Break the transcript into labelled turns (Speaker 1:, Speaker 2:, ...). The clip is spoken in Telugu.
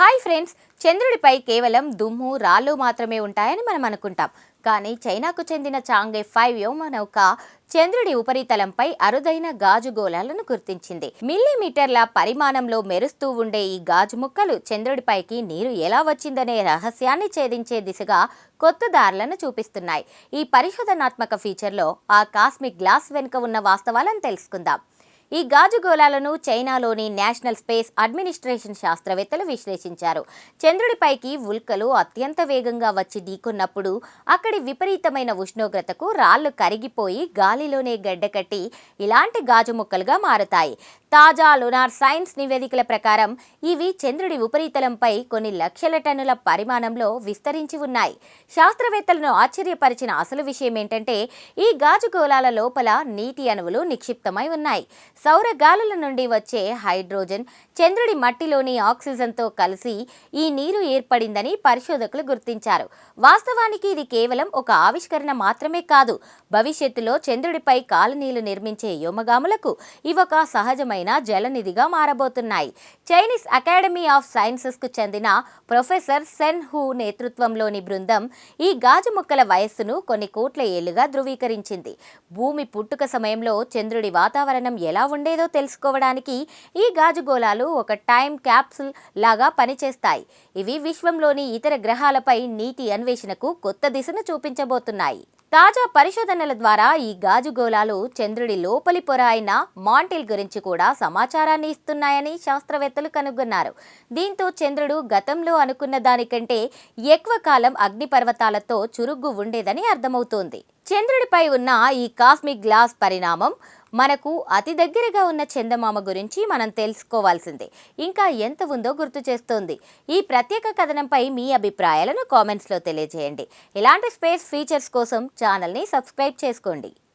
Speaker 1: హాయ్ ఫ్రెండ్స్, చంద్రుడిపై కేవలం దుమ్ము రాళ్ళు మాత్రమే ఉంటాయని మనం అనుకుంటాం. కానీ చైనాకు చెందిన చాంగే 5 వ్యోమనౌక చంద్రుడి ఉపరితలంపై అరుదైన గాజు గోళాలను గుర్తించింది. మిల్లీమీటర్ల పరిమాణంలో మెరుస్తూ ఉండే ఈ గాజు ముక్కలు చంద్రుడిపైకి నీరు ఎలా వచ్చిందనే రహస్యాన్ని ఛేదించే దిశగా కొత్త దారులను చూపిస్తున్నాయి. ఈ పరిశోధనాత్మక ఫీచర్లో ఆ కాస్మిక్ గ్లాస్ వెనుక ఉన్న వాస్తవాలను తెలుసుకుందాం. ఈ గాజు గోళాలను చైనాలోని నేషనల్ స్పేస్ అడ్మినిస్ట్రేషన్ శాస్త్రవేత్తలు విశ్లేషించారు. చంద్రుడిపైకి ఉల్కలు అత్యంత వేగంగా వచ్చి ఢీకొన్నప్పుడు అక్కడి విపరీతమైన ఉష్ణోగ్రతకు రాళ్లు కరిగిపోయి గాలిలోనే గడ్డకట్టి ఇలాంటి గాజు ముక్కలుగా మారుతాయి. తాజా లునార్ సైన్స్ నివేదికల ప్రకారం ఇవి చంద్రుడి ఉపరితలంపై కొన్ని లక్షల టన్నుల పరిమాణంలో విస్తరించి ఉన్నాయి. శాస్త్రవేత్తలను ఆశ్చర్యపరిచిన అసలు విషయం ఏంటంటే ఈ గాజు గోళాల లోపల నీటి అణువులు నిక్షిప్తమై ఉన్నాయి. సౌర గాలుల నుండి వచ్చే హైడ్రోజన్ చంద్రుడి మట్టిలోని ఆక్సిజన్తో కలిసి ఈ నీరు ఏర్పడిందని పరిశోధకులు గుర్తించారు. వాస్తవానికి ఇది కేవలం ఒక ఆవిష్కరణ మాత్రమే కాదు. భవిష్యత్తులో చంద్రుడిపై కాలనీలు నిర్మించే వ్యోమగాములకు ఇవొక సహజమైన జలనిధిగా మారబోతున్నాయి. చైనీస్ అకాడమీ ఆఫ్ సైన్సెస్ కు చెందిన ప్రొఫెసర్ సెన్ హూ నేతృత్వంలోని బృందం ఈ గాజు ముక్కల వయస్సును కొన్ని కోట్ల ఏళ్లుగా ధృవీకరించింది. భూమి పుట్టుక సమయంలో చంద్రుడి వాతావరణం ఎలా ఉండేదో తెలుసుకోవడానికి ఈ గాజు గోళాలు ఒక టైం క్యాప్సూల్ లాగా పనిచేస్తాయి. ఇవి విశ్వంలోని ఇతర గ్రహాలపై నీటి అన్వేషణకు కొత్త దిశను చూపించబోతున్నాయి. తాజా పరిశోధనల ద్వారా ఈ గాజు గోళాలు చంద్రుడి లోపలి పొర అయిన మాంటిల్ గురించి కూడా సమాచారాన్ని ఇస్తున్నాయని శాస్త్రవేత్తలు కనుగొన్నారు. దీంతో చంద్రుడు గతంలో అనుకున్న దానికంటే ఎక్కువ కాలం అగ్నిపర్వతాలతో చురుగ్గు ఉండేదని అర్థమవుతోంది. చంద్రుడిపై ఉన్న ఈ కాస్మిక్ గ్లాస్ పరిణామం మనకు అతి దగ్గరగా ఉన్న చందమామ గురించి మనం తెలుసుకోవాల్సిందే. ఇంకా ఎంత ఉందో గుర్తు చేస్తోంది. ఈ ప్రత్యేక కథనంపై మీ అభిప్రాయాలను కామెంట్స్లో తెలియజేయండి. ఇలాంటి స్పేస్ ఫీచర్స్ కోసం ఛానల్ని సబ్స్క్రైబ్ చేసుకోండి.